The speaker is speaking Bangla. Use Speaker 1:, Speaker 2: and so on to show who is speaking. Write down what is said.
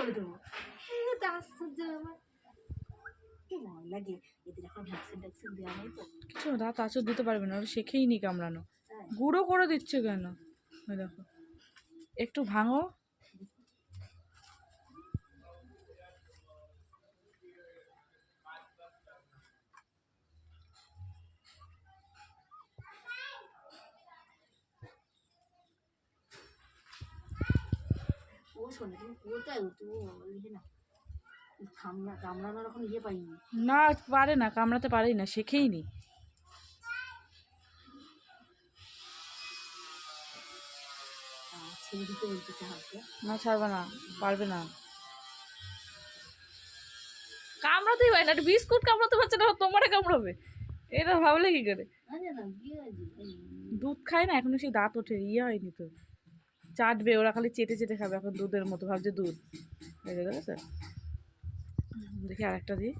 Speaker 1: বলে দেবো আশ্চর্য ব্যাপার কি ভয় লাগে এদের এখন ভ্যাকসিন ট্যাকসিন দেওয়া নেই তো
Speaker 2: কিছু দাঁত আঁচড় দিতে পারবে না, ওরা শেখেই নি কামড়ানো। গুঁড়ো করে দিচ্ছে কেন? ওই দেখো, একটু ভাঙো।
Speaker 1: ও শোনে তুমি কোথায় তো লিখে না কামড়ানোর এখন ইয়ে পাইনি
Speaker 2: না পারে না, কামড়াতে পারেই না, শেখেই নি।
Speaker 1: ছেড়ে দিতে বলতেছে হাতকে
Speaker 2: না ছাড়বে না, পারবে না, কামড়াতেই পারে না। একটা বিস্কুট কামড়াতে পারছে না, তোমারে কামড়াবে? এটা ভাবলে কি করে?
Speaker 1: আরে না কি হয়েছে
Speaker 2: দুধ খায় না এখনো, সেই দাঁত ওঠে, ইয়ে হয়নি তো। চাটবে ওরা, খালি চেটে চেটে খাবে এখন দুধের মতো, ভাবছে দুধ। দেখে আর একটা দিই।